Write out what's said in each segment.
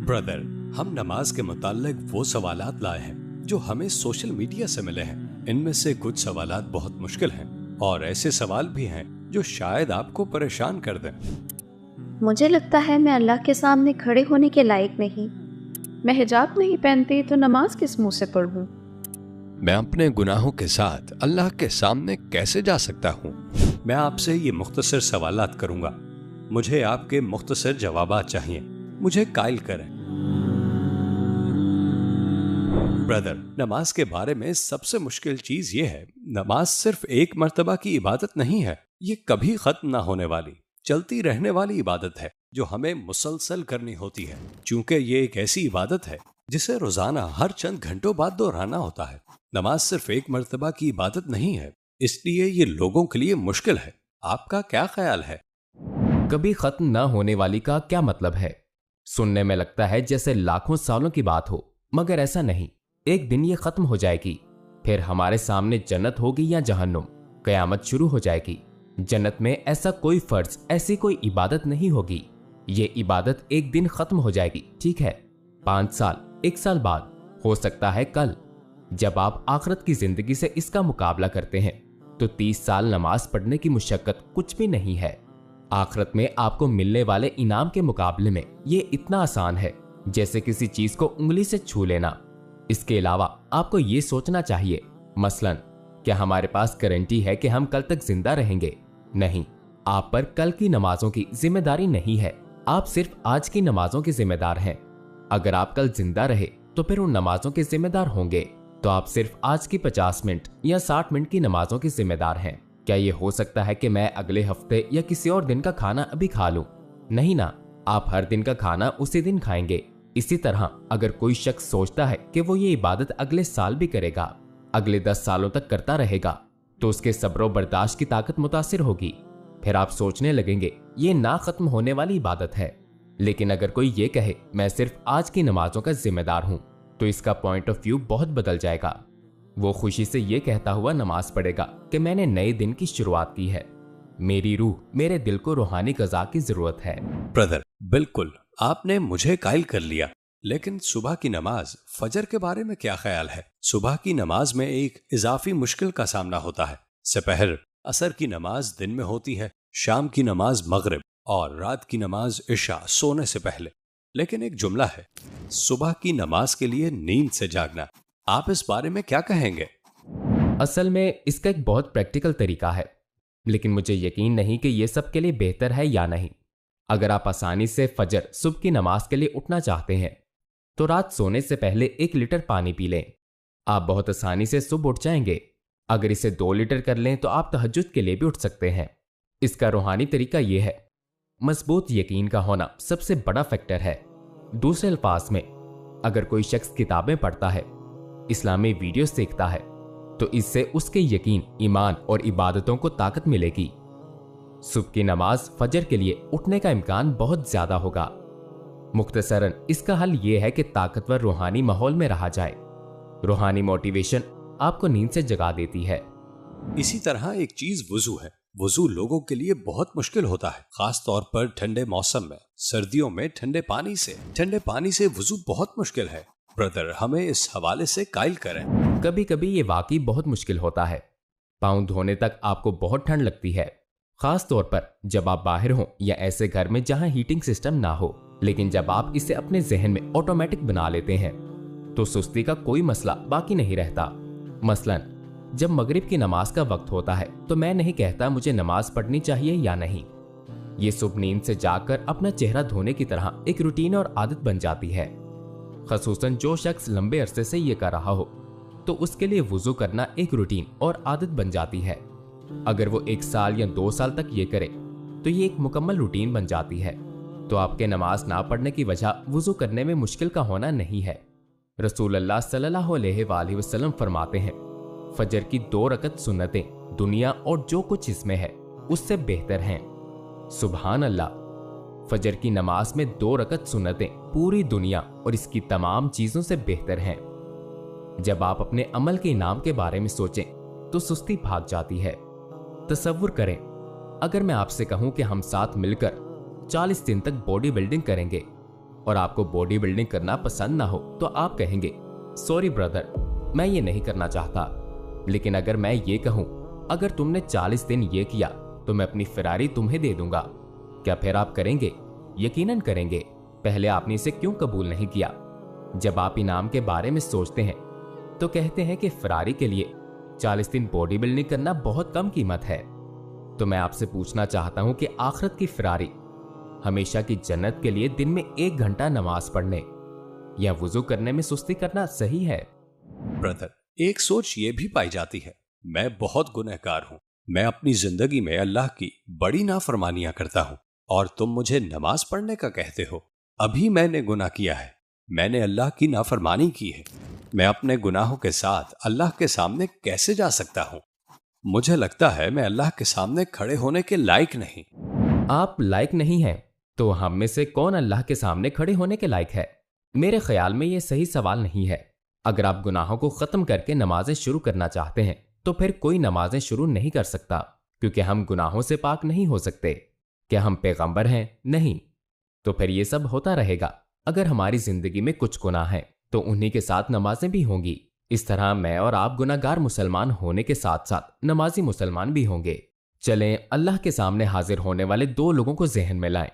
Brother, हम नमाज के मुताल्लिक वो सवालात लाए हैं जो हमें सोशल मीडिया से मिले हैं। इनमें से कुछ सवालात बहुत मुश्किल हैं और ऐसे सवाल भी हैं जो शायद आपको परेशान कर दें। मुझे लगता है मैं अल्लाह के सामने खड़े होने के लायक नहीं। मैं हिजाब नहीं पहनती तो नमाज किस मुंह से पढ़ूं? मैं अपने गुनाहों के साथ अल्लाह के सामने कैसे जा सकता हूँ? मैं आपसे ये मुख्तसर सवालात करूंगा। मुझे आपके मुख्तसर जवाबात चाहिए। मुझे कायल करें। ब्रदर, नमाज के बारे में सबसे मुश्किल चीज ये है, नमाज सिर्फ एक मर्तबा की इबादत नहीं है। ये कभी खत्म ना होने वाली, चलती रहने वाली इबादत है जो हमें मुसलसल करनी होती है। चूंकि ये एक ऐसी इबादत है जिसे रोजाना हर चंद घंटों बाद दोहराना होता है। नमाज सिर्फ एक मर्तबा की इबादत नहीं है, इसलिए ये लोगों के लिए मुश्किल है। आपका क्या ख्याल है? कभी खत्म ना होने वाली का क्या मतलब है? सुनने में लगता है जैसे लाखों सालों की बात हो, मगर ऐसा नहीं। एक दिन ये खत्म हो जाएगी, फिर हमारे सामने जन्नत होगी या जहन्नुम। कयामत शुरू हो जाएगी। जन्नत में ऐसा कोई फर्ज, ऐसी कोई इबादत नहीं होगी। ये इबादत एक दिन खत्म हो जाएगी, ठीक है? 5 साल, 1 साल बाद, हो सकता है कल। जब आप आखिरत की जिंदगी से इसका मुकाबला करते हैं तो 30 साल नमाज पढ़ने की मुशक्कत कुछ भी नहीं है। आखिरत में आपको मिलने वाले इनाम के मुकाबले में ये इतना आसान है जैसे किसी चीज को उंगली से छू लेना। इसके अलावा आपको ये सोचना चाहिए, मसलन क्या हमारे पास गारंटी है कि हम कल तक जिंदा रहेंगे? नहीं, आप पर कल की नमाजों की जिम्मेदारी नहीं है। आप सिर्फ आज की नमाजों के जिम्मेदार हैं। अगर आप कल जिंदा रहे तो फिर उन नमाजों के जिम्मेदार होंगे। तो आप सिर्फ आज की 50 मिनट या 60 मिनट की नमाजों के जिम्मेदार हैं। क्या ये हो सकता है कि मैं अगले हफ्ते या किसी और दिन का खाना अभी खा लूं? नहीं ना, आप हर दिन का खाना उसी दिन खाएंगे। इसी तरह अगर कोई शख्स सोचता है कि वो ये इबादत अगले साल भी करेगा, अगले 10 सालों तक करता रहेगा, तो उसके सब्र और बर्दाश्त की ताकत मुतासिर होगी। फिर आप सोचने लगेंगे ये ना खत्म होने वाली इबादत है। लेकिन अगर कोई ये कहे मैं सिर्फ आज की नमाजों का जिम्मेदार हूं, तो इसका पॉइंट ऑफ व्यू बहुत बदल जाएगा। वो खुशी से ये कहता हुआ नमाज पढ़ेगा कि मैंने नए दिन की शुरुआत की है। मेरी रूह, मेरे दिल को रूहानी ग़िज़ा की जरूरत है। ब्रदर, बिल्कुल आपने मुझे कायल कर लिया। लेकिन सुबह की नमाज, फजर के बारे में क्या ख्याल है? सुबह की नमाज में एक इजाफी मुश्किल का सामना होता है। सपहर, असर की नमाज दिन में होती है, शाम की नमाज मगरिब और रात की नमाज इशा सोने से पहले। लेकिन एक जुमला है, सुबह की नमाज के लिए नींद से जागना। आप इस बारे में क्या कहेंगे? असल में इसका एक बहुत प्रैक्टिकल तरीका है, लेकिन मुझे यकीन नहीं कि यह सबके लिए बेहतर है या नहीं। अगर आप आसानी से फजर, सुबह की नमाज के लिए उठना चाहते हैं तो रात सोने से पहले 1 लीटर पानी पी लें। आप बहुत आसानी से सुबह उठ जाएंगे। अगर इसे 2 लीटर कर लें तो आप तहज्जुद के लिए भी उठ सकते हैं। इसका रूहानी तरीका यह है, मजबूत यकीन का होना सबसे बड़ा फैक्टर है। दूसरे अल्फाज में, अगर कोई शख्स किताबें पढ़ता है, इस्लामी वीडियो सीखता है, तो इससे उसके यकीन, ईमान और इबादतों को ताकत मिलेगी। सुबह की नमाज फजर के लिए उठने का इम्कान बहुत ज्यादा होगा। मुख्तसरन इसका हल यह है कि ताकतवर रूहानी माहौल में रहा जाए। रूहानी मोटिवेशन आपको नींद से जगा देती है। इसी तरह एक चीज वुजू है। वुजू लोगों के लिए बहुत मुश्किल होता है, खास तौर पर ठंडे मौसम में। सर्दियों में ठंडे पानी से वुजू बहुत मुश्किल है। ब्रदर, हमें इस हवाले से कायल करें। कभी कभी ये वाकई बहुत मुश्किल होता है। पाँव धोने तक आपको बहुत ठंड लगती है, खास तौर पर जब आप बाहर हो या ऐसे घर में जहां हीटिंग सिस्टम ना हो। लेकिन जब आप इसे अपने जहन में ऑटोमेटिक बना लेते हैं तो सुस्ती का कोई मसला बाकी नहीं रहता। मसलन जब मगरिब की नमाज का वक्त होता है तो मैं नहीं कहता मुझे नमाज पढ़नी चाहिए या नहीं। ये सुबह नींद से जागकर अपना चेहरा धोने की तरह एक रूटीन और आदत बन जाती है। खसूसन जो शख्स लंबे अरसे से ये कर रहा हो तो उसके लिए वुजू करना एक रूटीन और आदत बन जाती है। अगर वो 1 साल या 2 साल तक ये करे तो ये एक मुकम्मल रूटीन बन जाती है। तो आपके नमाज ना पढ़ने की वजह वुजू करने में मुश्किल का होना नहीं है। रसूलुल्लाह सल्लल्लाहु अलैहि वसल्लम फरमाते हैं, फजर की 2 रकत सुन्नतें दुनिया और जो कुछ इसमें है उससे बेहतर हैं। सुभान अल्लाह, फजर की नमाज में 2 रकत सुन्नतें पूरी दुनिया और इसकी तमाम चीजों से बेहतर हैं। जब आप अपने अमल के इनाम के बारे में सोचें तो सुस्ती भाग जाती है। तसव्वुर करें, अगर मैं आपसे कहूं कि हम साथ मिलकर 40 दिन तक बॉडी बिल्डिंग करेंगे और आपको बॉडी बिल्डिंग करना पसंद ना हो तो आप कहेंगे सॉरी ब्रदर, मैं ये नहीं करना चाहता। लेकिन अगर मैं ये कहूं अगर तुमने 40 दिन ये किया तो मैं अपनी फेरारी तुम्हें दे दूंगा, क्या फिर आप करेंगे? यकीनन करेंगे। पहले आपने इसे क्यों कबूल नहीं किया? जब आप इनाम के बारे में सोचते हैं तो कहते हैं कि फेरारी के लिए 40 दिन बॉडी बिल्डिंग करना बहुत कम कीमत है। तो मैं आपसे पूछना चाहता हूं कि आखिरत की फेरारी हमेशा की जन्नत के लिए दिन में 1 घंटा नमाज पढ़ने या वुजू करने में सुस्ती करना सही है? ब्रदर, एक सोच ये भी पाई जाती है, मैं बहुत गुनहगार हूं, मैं अपनी जिंदगी में अल्लाह की बड़ी नाफरमानियां करता हूं और तुम मुझे नमाज पढ़ने का कहते हो। अभी मैंने गुनाह किया है, मैंने अल्लाह की नाफरमानी की है, मैं अपने गुनाहों के साथ अल्लाह के सामने कैसे जा सकता हूं? मुझे लगता है मैं अल्लाह के सामने खड़े होने के लायक नहीं। आप लायक नहीं हैं तो हम में से कौन अल्लाह के सामने खड़े होने के लायक है? मेरे ख्याल में यह सही सवाल नहीं है। अगर आप गुनाहों को खत्म करके नमाजें शुरू करना चाहते हैं तो फिर कोई नमाजें शुरू नहीं कर सकता, क्योंकि हम गुनाहों से पाक नहीं हो सकते। क्या हम पैगंबर हैं? नहीं। तो फिर ये सब होता रहेगा। अगर हमारी जिंदगी में कुछ गुनाह हैं तो उन्हीं के साथ नमाजें भी होंगी। इस तरह मैं और आप गुनाहगार मुसलमान होने के साथ साथ नमाजी मुसलमान भी होंगे। चलें अल्लाह के सामने हाजिर होने वाले 2 लोगों को जहन में लाएं।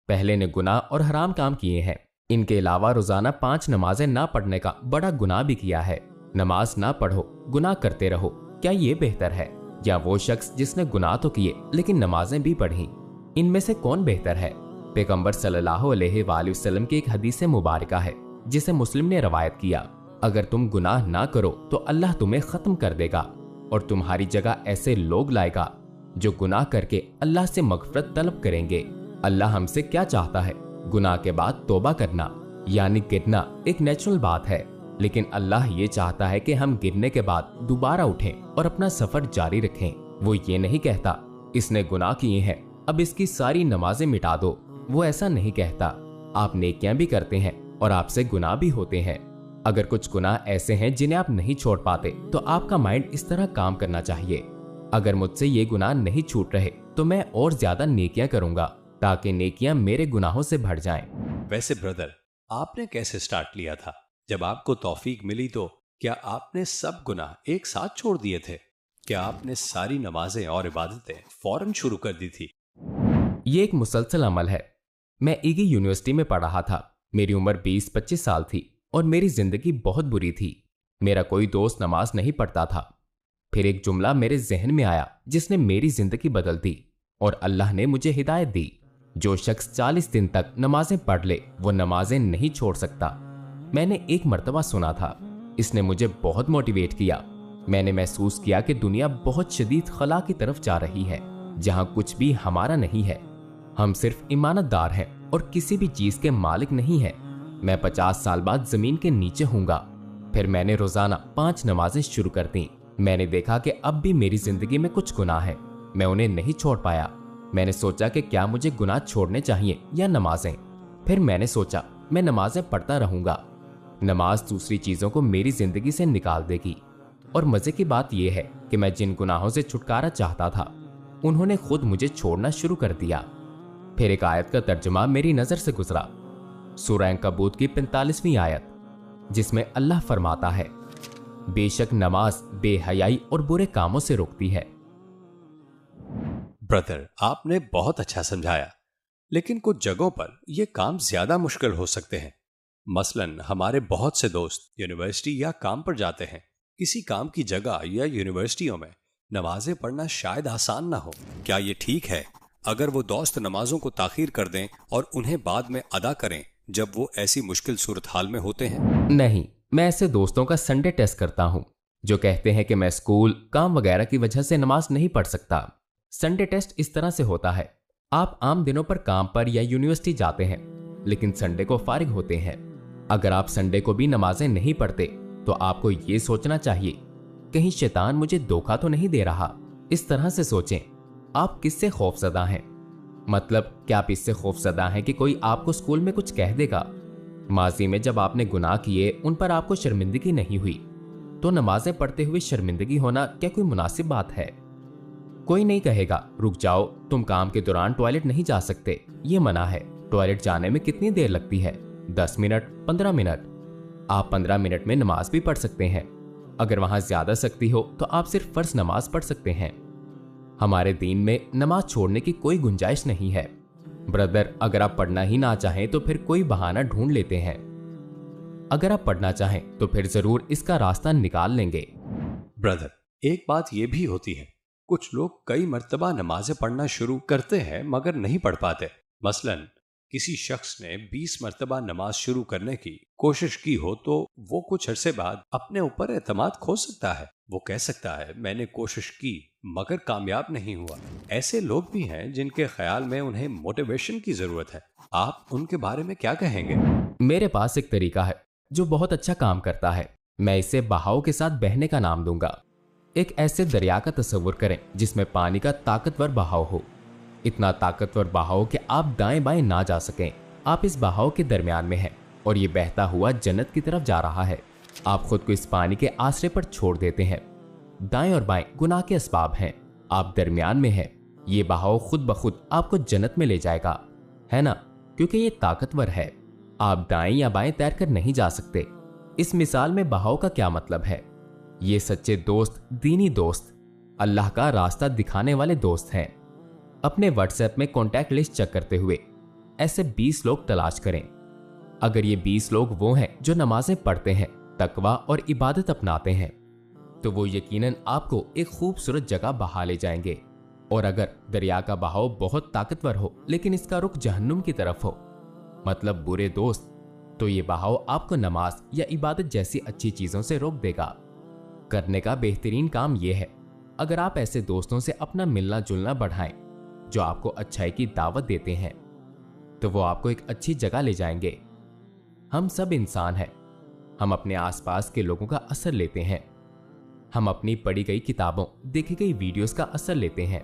पहले ने गुनाह और हराम काम किए हैं, इनके अलावा रोजाना 5 नमाजें ना पढ़ने का बड़ा गुनाह भी किया है। नमाज ना पढ़ो, गुनाह करते रहो, क्या ये बेहतर है? या वो शख्स जिसने गुनाह तो किए लेकिन नमाजें भी पढ़ी, इनमें से कौन बेहतर है? पैगंबर सल्लल्लाहु अलैहि वसल्लम की एक हदीस मुबारका है जिसे मुस्लिम ने रवायत किया, अगर तुम गुनाह ना करो तो अल्लाह तुम्हें खत्म कर देगा और तुम्हारी जगह ऐसे लोग लाएगा जो गुनाह करके अल्लाह से मगफरत तलब करेंगे। अल्लाह हमसे क्या चाहता है? गुनाह के बाद तौबा करना, यानी गिरना एक नेचुरल बात है, लेकिन अल्लाह ये चाहता है कि हम गिरने के बाद दोबारा उठें और अपना सफर जारी रखें। वो ये नहीं कहता इसने गुनाह किए हैं अब इसकी सारी नमाजें मिटा दो, वो ऐसा नहीं कहता। आप नेकियां भी करते हैं और आपसे गुनाह भी होते हैं। अगर कुछ गुनाह ऐसे हैं जिन्हें आप नहीं छोड़ पाते तो आपका माइंड इस तरह काम करना चाहिए, अगर मुझसे ये गुनाह नहीं छूट रहे तो मैं और ज्यादा नेकियां करूंगा ताकि नेकियां मेरे गुनाहों से भर जाएं। वैसे ब्रदर, आपने कैसे स्टार्ट लिया था? जब आपको तौफीक मिली तो क्या आपने सब गुनाह एक साथ छोड़ दिए थे? क्या आपने सारी नमाजें और इबादतें फौरन शुरू कर दी थी? ये एक मुसलसल अमल है। मैं ईगी यूनिवर्सिटी में पढ़ रहा था, मेरी उम्र 20-25 साल थी और मेरी जिंदगी बहुत बुरी थी। मेरा कोई दोस्त नमाज नहीं पढ़ता था। फिर एक जुमला मेरे जहन में आया जिसने मेरी जिंदगी बदल दी और अल्लाह ने मुझे हिदायत दी, जो शख्स 40 दिन तक नमाजें पढ़ ले वो नमाजें नहीं छोड़ सकता। मैंने एक मर्तबा सुना था, इसने मुझे बहुत मोटिवेट किया। मैंने महसूस किया कि दुनिया बहुत शदीद खला की तरफ जा रही है, जहां कुछ भी हमारा नहीं है, हम सिर्फ इमानतदार हैं और किसी भी चीज के मालिक नहीं हैं। मैं 50 साल बाद जमीन के नीचे हूंगा। फिर मैंने रोजाना 5 नमाजें शुरू कर दी। मैंने देखा कि अब भी मेरी जिंदगी में कुछ गुनाह हैं, मैं उन्हें नहीं छोड़ पाया। मैंने सोचा कि क्या मुझे गुनाह छोड़ने चाहिए या नमाजें। फिर मैंने सोचा मैं नमाजें पढ़ता रहूंगा, नमाज दूसरी चीजों को मेरी जिंदगी से निकाल देगी। और मजे की बात यह है कि मैं जिन गुनाहों से छुटकारा चाहता था उन्होंने खुद मुझे छोड़ना शुरू कर दिया। फिर एक आयत का तर्जुमा मेरी नजर से गुजरा, सूरह अंकबूत की 45वीं आयत, जिसमें अल्लाह फरमाता है, बेशक नमाज बेहयाई और बुरे कामों से रोकती है। ब्रदर, आपने बहुत अच्छा समझाया, लेकिन कुछ जगहों पर यह काम ज्यादा मुश्किल हो सकते हैं। मसलन हमारे बहुत से दोस्त यूनिवर्सिटी या काम पर जाते हैं। किसी काम की जगह या यूनिवर्सिटियों में नमाजें पढ़ना शायद आसान ना हो। क्या ये ठीक है अगर वो दोस्त नमाजों को ताखीर कर दें और उन्हें बाद में अदा करें जब वो ऐसी मुश्किल सूरत हाल में होते हैं? नहीं, मैं ऐसे दोस्तों का संडे टेस्ट करता हूं जो कहते हैं कि मैं स्कूल काम वगैरह की वजह से नमाज नहीं पढ़ सकता। संडे टेस्ट इस तरह से होता है, आप आम दिनों पर काम पर या यूनिवर्सिटी जाते हैं लेकिन संडे को फारिग होते हैं। अगर आप संडे को भी नमाजें नहीं पढ़ते तो आपको ये सोचना चाहिए कहीं शैतान मुझे धोखा तो नहीं दे रहा। इस तरह से सोचें, आप किससे खौफजदा हैं? मतलब क्या आप इससे खौफजदा हैं कि कोई आपको स्कूल में कुछ कह देगा? माजी में जब आपने गुनाह किए उन पर आपको शर्मिंदगी नहीं हुई, तो नमाजें पढ़ते हुए शर्मिंदगी होना क्या कोई मुनासिब बात है? कोई नहीं कहेगा रुक जाओ, तुम काम के दौरान टॉयलेट नहीं जा सकते, ये मना है। टॉयलेट जाने में कितनी देर लगती है? 10 मिनट, 15 मिनट। आप 15 मिनट में नमाज भी पढ़ सकते हैं। अगर वहां ज्यादा सख्ती हो तो आप सिर्फ फर्ज नमाज पढ़ सकते हैं। हमारे दीन में नमाज छोड़ने की कोई गुंजाइश नहीं है। ब्रदर, अगर आप पढ़ना ही ना चाहें तो फिर कोई बहाना ढूंढ लेते हैं। अगर आप पढ़ना चाहें तो फिर जरूर इसका रास्ता निकाल लेंगे। ब्रदर, एक बात यह भी होती है, कुछ लोग कई मर्तबा नमाजें पढ़ना शुरू करते हैं मगर नहीं पढ़ पाते। मसलन किसी शख्स ने 20 मर्तबा नमाज शुरू करने की कोशिश की हो तो वो कुछ अरसे बाद अपने ऊपर एतमाद खो सकता है। वो कह सकता है मैंने कोशिश की मगर कामयाब नहीं हुआ। ऐसे लोग भी हैं जिनके ख्याल में उन्हें मोटिवेशन की जरूरत है। आप उनके बारे में क्या कहेंगे? मेरे पास एक तरीका है जो बहुत अच्छा काम करता है। मैं इसे बहाव के साथ बहने का नाम दूंगा। एक ऐसे दरिया का तस्वुर करें जिसमें पानी का ताकतवर बहाव हो। इतना ताकतवर बहाव कि आप दाएं बाएं ना जा सकें। आप इस बहाव के दरमियान में हैं और ये बहता हुआ जन्नत की तरफ जा रहा है। आप खुद को इस पानी के आसरे पर छोड़ देते हैं। दाएं और बाएं गुनाह के असबाब हैं, आप दरमियान में हैं। ये बहाव खुद ब खुद आपको जन्नत में ले जाएगा, है ना? क्योंकि ये ताकतवर है। आप दाएं या बाएं तैरकर नहीं जा सकते। इस मिसाल में बहाव का क्या मतलब है? ये सच्चे दोस्त, दीनी दोस्त, अल्लाह का रास्ता दिखाने वाले दोस्त हैं। अपने व्हाट्सएप में कॉन्टैक्ट लिस्ट चेक करते हुए ऐसे 20 लोग तलाश करें। अगर ये 20 लोग वो हैं जो नमाजें पढ़ते हैं, तकवा और इबादत अपनाते हैं, तो वो यकीनन आपको एक खूबसूरत जगह बहा ले जाएंगे। और अगर दरिया का बहाव बहुत ताकतवर हो लेकिन इसका रुख जहन्नुम की तरफ हो, मतलब बुरे दोस्त, तो ये बहाव आपको नमाज या इबादत जैसी अच्छी चीजों से रोक देगा। करने का बेहतरीन काम यह है, अगर आप ऐसे दोस्तों से अपना मिलना जुलना बढ़ाएं जो आपको अच्छाई की दावत देते हैं, तो वो आपको एक अच्छी जगह ले जाएंगे। हम सब इंसान हैं। हम अपने आसपास के लोगों का असर लेते हैं। हम अपनी पढ़ी गई किताबों, देखी गई वीडियोस का असर लेते हैं।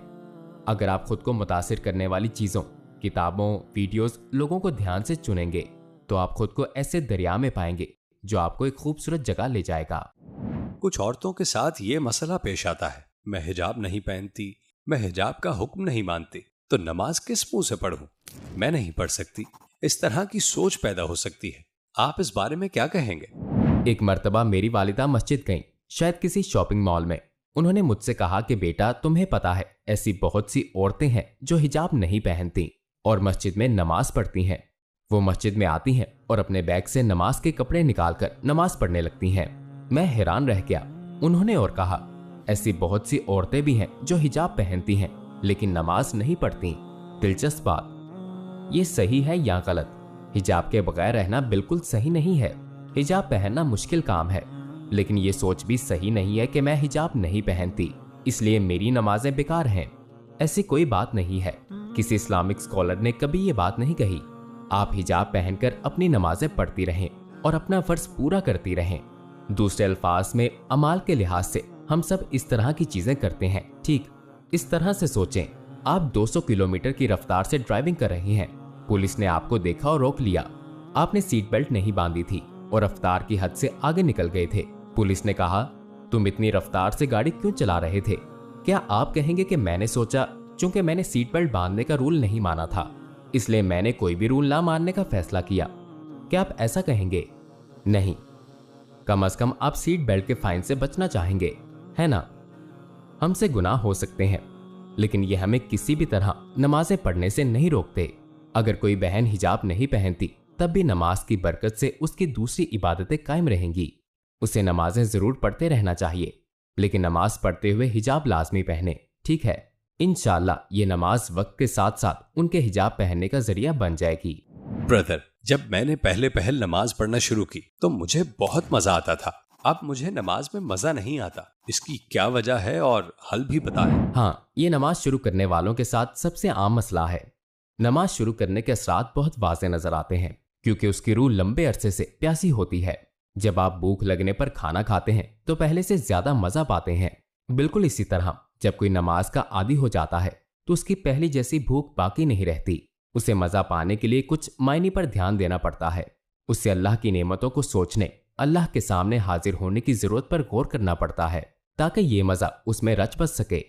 अगर आप खुद को मुतासिर करने वाली चीजों, किताबों, वीडियोस, लोगों को ध्यान से चुनेंगे तो आप खुद को ऐसे दरिया में पाएंगे जो आपको एक खूबसूरत जगह ले जाएगा। कुछ औरतों के साथ ये मसला पेश आता है, मैं हिजाब नहीं पहनती, मैं हिजाब का हुक्म नहीं मानती, तो नमाज किस मुंह से पढ़ूं? मैं नहीं पढ़ सकती। इस तरह की सोच पैदा हो सकती है। आप इस बारे में क्या कहेंगे? एक मर्तबा मेरी वालिदा मस्जिद गईं, शायद किसी शॉपिंग मॉल में। उन्होंने मुझसे कहा कि बेटा, तुम्हें पता है ऐसी बहुत सी औरतें हैं जो हिजाब नहीं पहनती और मस्जिद में नमाज पढ़ती हैं। वो मस्जिद में आती हैं और अपने बैग से नमाज के कपड़े निकालकर नमाज पढ़ने लगती हैं। मैं हैरान रह गया। उन्होंने और कहा, ऐसी बहुत सी औरतें भी हैं जो हिजाब पहनती हैं लेकिन नमाज नहीं पढ़ती। दिलचस्प बात। ये सही है या गलत? हिजाब के बगैर रहना बिल्कुल सही नहीं है। हिजाब पहनना मुश्किल काम है, लेकिन ये सोच भी सही नहीं है कि मैं हिजाब नहीं पहनती इसलिए मेरी नमाजें बेकार हैं। ऐसी कोई बात नहीं है। किसी इस्लामिक स्कॉलर ने कभी ये बात नहीं कही। आप हिजाब पहनकर अपनी नमाजें पढ़ती रहें और अपना फर्ज पूरा करती रहें। दूसरे अल्फाज में अमाल के लिहाज से हम सब इस तरह की चीजें करते हैं। ठीक इस तरह से सोचें, आप 200 किलोमीटर की रफ्तार से ड्राइविंग कर रहे हैं। पुलिस ने आपको देखा और रोक लिया। आपने सीट बेल्ट नहीं बांधी थी और रफ्तार की हद से आगे निकल गए थे। पुलिस ने कहा, तुम इतनी रफ्तार से गाड़ी क्यों चला रहे थे? क्या आप कहेंगे कि मैंने सोचा चूंकि मैंने सीट बेल्ट बांधने का रूल नहीं माना था इसलिए मैंने कोई भी रूल ना मानने का फैसला किया? क्या आप ऐसा कहेंगे? नहीं। कम से कम आप सीट बेल्ट के फाइन से बचना चाहेंगे, है ना? हमसे गुनाह हो सकते हैं लेकिन ये हमें किसी भी तरह नमाजें पढ़ने से नहीं रोकते। अगर कोई बहन हिजाब नहीं पहनती तब भी नमाज की बरकत से उसकी दूसरी इबादतें कायम रहेंगी। उसे नमाजें जरूर पढ़ते रहना चाहिए, लेकिन नमाज पढ़ते हुए हिजाब लाजमी पहने। ठीक है, इंशाअल्लाह ये नमाज वक्त के साथ साथ उनके हिजाब पहनने का जरिया बन जाएगी। ब्रदर, जब मैंने पहले नमाज पढ़ना शुरू की तो मुझे बहुत मजा आता था। अब मुझे नमाज में मजा नहीं आता। इसकी क्या वजह है और हल भी बताएं। हाँ, ये नमाज शुरू करने वालों के साथ सबसे आम मसला है। नमाज शुरू करने के असरात बहुत वाज़ेह नजर आते हैं क्योंकि उसकी रूह लंबे अरसे से प्यासी होती है। जब आप भूख लगने पर खाना खाते हैं तो पहले से ज्यादा मजा पाते हैं। बिल्कुल इसी तरह जब कोई नमाज का आदी हो जाता है तो उसकी पहली जैसी भूख बाकी नहीं रहती। उसे मजा पाने के लिए कुछ मायने पर ध्यान देना पड़ता है। उसे अल्लाह की नेमतों को सोचने, अल्लाह के सामने हाजिर होने की जरूरत पर गौर करना पड़ता है ताकि ये मजा उसमें रच बस सके।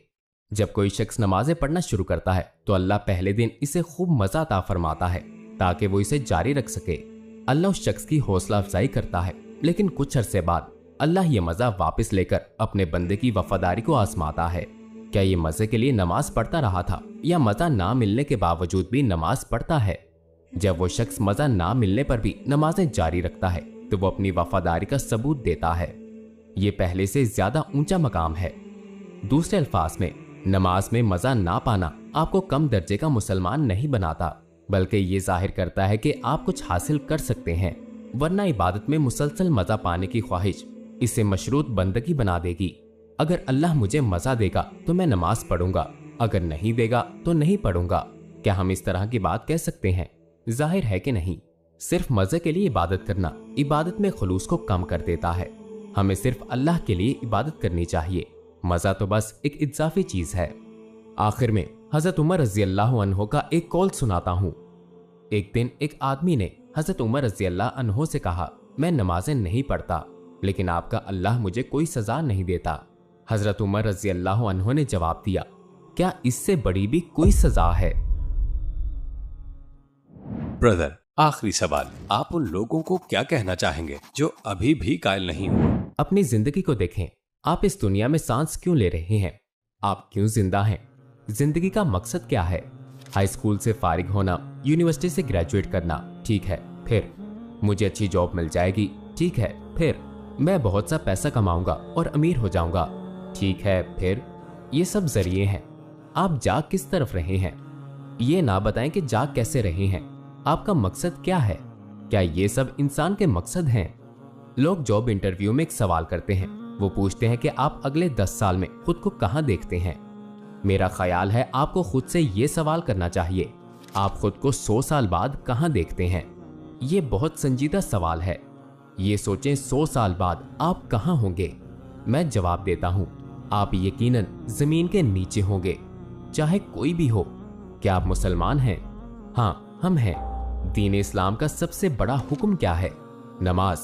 जब कोई शख्स नमाजें पढ़ना शुरू करता है तो अल्लाह पहले दिन इसे खूब मजा अता फरमाता है ताकि वो इसे जारी रख सके। अल्लाह उस शख्स की हौसला अफजाई करता है, लेकिन कुछ अरसे बाद अल्लाह ये मजा वापस लेकर अपने बंदे की वफादारी को आजमाता है। क्या ये मजे के लिए नमाज पढ़ता रहा था या मजा ना मिलने के बावजूद भी नमाज पढ़ता है? जब वो शख्स मजा ना मिलने पर भी नमाजें जारी रखता है तो वो अपनी वफादारी का सबूत देता है। ये पहले से ज्यादा ऊंचा मकाम है। दूसरे अल्फाज में, नमाज में मजा ना पाना आपको कम दर्जे का मुसलमान नहीं बनाता, बल्कि ये जाहिर करता है कि आप कुछ हासिल कर सकते हैं। वरना इबादत में मुसलसल मजा पाने की ख्वाहिश इसे मशरूत बंदगी बना देगी। अगर अल्लाह मुझे मजा देगा तो मैं नमाज पढ़ूंगा, अगर नहीं देगा तो नहीं पढ़ूंगा। क्या हम इस तरह की बात कह सकते हैं? जाहिर है कि नहीं। सिर्फ मजे के लिए इबादत करना इबादत में खुलूस को कम कर देता है। हमें सिर्फ अल्लाह के लिए इबादत करनी चाहिए। मजा तो बस एक इजाफी चीज है। आखिर में हजरत उमर रजी अल्लाह अन्हो का एक कौल सुनाता हूं। एक दिन एक आदमी ने हजरत उमर रजी अल्लाह अन्हो से कहा, मैं नमाजें नहीं पढ़ता, लेकिन आपका अल्लाह मुझे कोई सजा नहीं देता। हजरत उमर रजी अल्लाह अन्हो ने जवाब दिया, क्या इससे बड़ी भी कोई सजा है? ब्रदर, आखिरी सवाल, आप उन लोगों को क्या कहना चाहेंगे जो अभी भी कायल नहीं हुए? अपनी जिंदगी को देखें। आप इस दुनिया में सांस क्यों ले रहे हैं? आप क्यों जिंदा हैं? जिंदगी का मकसद क्या है? हाई स्कूल से फारिग होना, यूनिवर्सिटी से ग्रेजुएट करना, ठीक है। फिर मुझे अच्छी जॉब मिल जाएगी, ठीक है। फिर मैं बहुत सा पैसा कमाऊंगा और अमीर हो जाऊंगा, ठीक है। फिर ये सब जरिए हैं। आप जा किस तरफ रहे हैं? ये ना बताएं कि जा कैसे रहे हैं। आपका मकसद क्या है? क्या ये सब इंसान के मकसद हैं? लोग जॉब इंटरव्यू में एक सवाल करते हैं। वो पूछते हैं कि आप अगले 10 साल में खुद को कहां देखते हैं? मेरा ख्याल है आपको खुद से ये सवाल करना चाहिए, आप खुद को 100 साल बाद कहां देखते हैं? ये बहुत संजीदा सवाल है। ये सोचें 100 साल बाद आप कहां होंगे? मैं जवाब देता हूं, आप यकीनन जमीन के नीचे होंगे, चाहे कोई भी हो। क्या आप मुसलमान हैं? हाँ, हम हैं। दीन इस्लाम का सबसे बड़ा हुक्म क्या है? नमाज।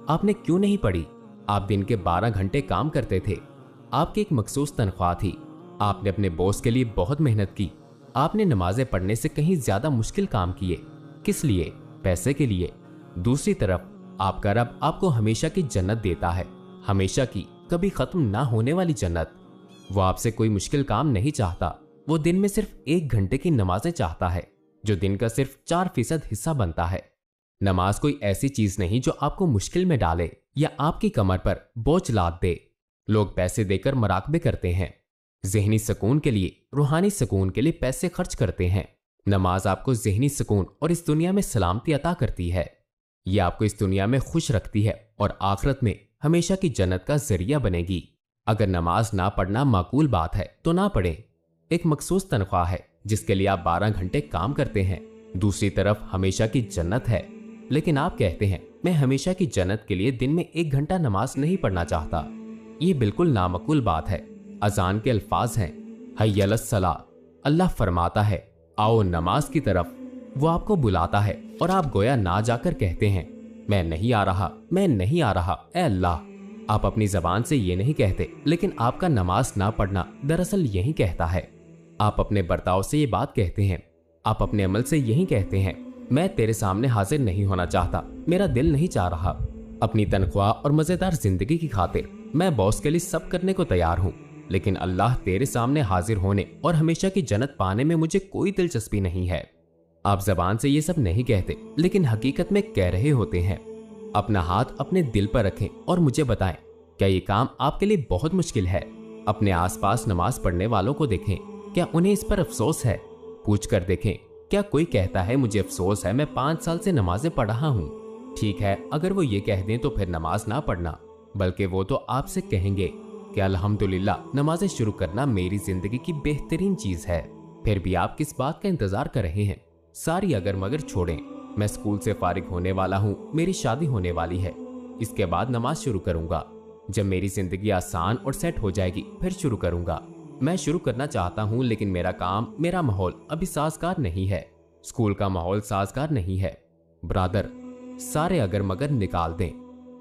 आपने क्यों नहीं पढ़ी? आप दिन के 12 घंटे काम करते थे। आपकी एक मखसूस तनख्वाह थी। आपने अपने बॉस के लिए बहुत मेहनत की। आपने नमाजें पढ़ने से कहीं ज्यादा मुश्किल काम किए। किस लिए? पैसे के लिए। दूसरी तरफ आपका रब आपको हमेशा की जन्नत देता है, हमेशा की, कभी खत्म ना होने वाली जन्नत। वो आपसे कोई मुश्किल काम नहीं चाहता। वो दिन में सिर्फ 1 घंटे की नमाजें चाहता है, जो दिन का सिर्फ 4% हिस्सा बनता है। नमाज कोई ऐसी चीज नहीं जो आपको मुश्किल में डाले या आपकी कमर पर बोझ लाद दे। लोग पैसे देकर मराकबे करते हैं, ज़हनी सुकून के लिए, रूहानी सुकून के लिए पैसे खर्च करते हैं। नमाज आपको ज़हनी सुकून और इस दुनिया में सलामती अता करती है। यह आपको इस दुनिया में खुश रखती है और आखिरत में हमेशा की जन्नत का जरिया बनेगी। अगर नमाज ना पढ़ना माकूल बात है तो ना पढ़ें। एक मखसूस तनख्वाह है जिसके लिए आप 12 घंटे काम करते हैं। दूसरी तरफ हमेशा की जन्नत है। लेकिन आप कहते हैं, मैं हमेशा की जन्नत के लिए दिन में 1 घंटा नमाज नहीं पढ़ना चाहता। ये बिल्कुल नामकूल बात है। अजान के अल्फाज हैं, हय्य अलस सलाह। अल्लाह फरमाता है, आओ नमाज की तरफ। वो आपको बुलाता है और आप गोया ना जाकर कहते हैं, मैं नहीं आ रहा, मैं नहीं आ रहा, ए अल्लाह। आप अपनी जबान से ये नहीं कहते, लेकिन आपका नमाज ना पढ़ना दरअसल यही कहता है। आप अपने बर्ताव से ये बात कहते हैं, आप अपने अमल से यही कहते हैं, मैं तेरे सामने हाजिर नहीं होना चाहता, मेरा दिल नहीं चाह रहा। अपनी तनख्वाह और मजेदार जिंदगी की खातिर मैं बॉस के लिए सब करने को तैयार हूँ, लेकिन अल्लाह तेरे सामने हाजिर होने और हमेशा की जन्नत पाने में मुझे कोई दिलचस्पी नहीं है। आप जबान से ये सब नहीं कहते, लेकिन हकीकत में कह रहे होते हैं। अपना हाथ अपने दिल पर रखें और मुझे बताएं, क्या ये काम आपके लिए बहुत मुश्किल है? अपने आसपास नमाज पढ़ने वालों को देखें, क्या उन्हें इस पर अफसोस है? पूछ कर देखें, क्या कोई कहता है मुझे अफसोस है, मैं 5 साल से नमाजें पढ़ रहा हूँ? ठीक है, अगर वो ये कह दें तो फिर नमाज ना पढ़ना, बल्कि वो तो आपसे कहेंगे कि अल्हम्दुलिल्लाह, नमाजें शुरू करना मेरी जिंदगी की बेहतरीन चीज है। फिर भी आप किस बात का इंतजार कर रहे हैं? सारी अगर मगर छोड़ें। मैं स्कूल से फारिग होने वाला हूँ, मेरी शादी होने वाली है, इसके बाद नमाज शुरू करूंगा। जब मेरी जिंदगी आसान और सेट हो जाएगी फिर शुरू करूंगा। मैं शुरू करना चाहता हूँ, लेकिन मेरा काम, मेरा माहौल अभी साजगार नहीं है। स्कूल का माहौल साजगार नहीं है। ब्रादर, सारे अगर मगर निकाल दें,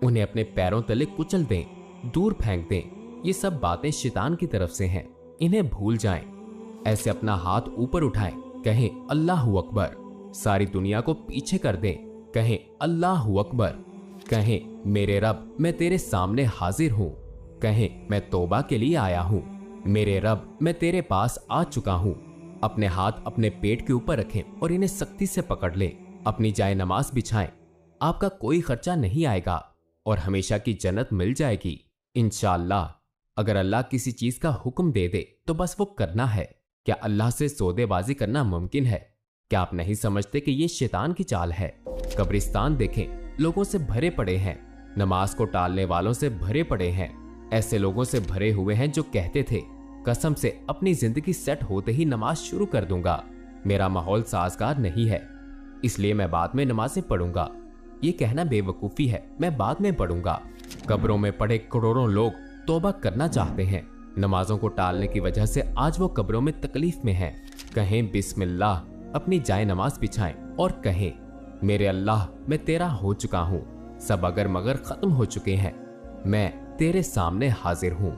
उन्हें अपने पैरों तले कुचल दें, दूर फेंक दें। ये सब बातें शैतान की तरफ से हैं। इन्हें भूल जाएं। ऐसे अपना हाथ ऊपर उठाएं, कहें अल्लाहू अकबर। सारी दुनिया को पीछे कर दें, कहें अल्लाहू अकबर। कहें मेरे रब मैं तेरे सामने हाजिर हूं। कहें मैं तौबा के लिए आया हूं। मेरे रब मैं तेरे पास आ चुका हूं। अपने हाथ अपने पेट के ऊपर रखें और इन्हें सख्ती से पकड़ लें। अपनी जाए नमाज बिछाएं। आपका कोई खर्चा नहीं आएगा और हमेशा की जन्नत मिल जाएगी इंशाअल्लाह। अगर अल्लाह किसी चीज का हुक्म दे दे तो बस वो करना है। क्या अल्लाह से सौदेबाजी करना मुमकिन है? क्या आप नहीं समझते कि ये शैतान की चाल है? कब्रिस्तान देखें, लोगों से भरे पड़े हैं, नमाज को टालने वालों से भरे पड़े हैं। ऐसे लोगों से भरे हुए हैं जो कहते थे कसम से अपनी जिंदगी सेट होते ही नमाज शुरू कर दूंगा। मेरा माहौल साजगार नहीं है, इसलिए मैं बाद में नमाजें पढ़ूंगा। ये कहना बेवकूफी है, मैं बाद में पढ़ूंगा। कब्रों में पड़े करोड़ों लोग तौबा करना चाहते हैं। नमाजों को टालने की वजह से आज वो कब्रों में तकलीफ में हैं। कहें बिस्मिल्लाह, अपनी जाए नमाज बिछाएं और कहें मेरे अल्लाह मैं तेरा हो चुका हूँ। सब अगर मगर खत्म हो चुके हैं, मैं तेरे सामने हाजिर हूँ।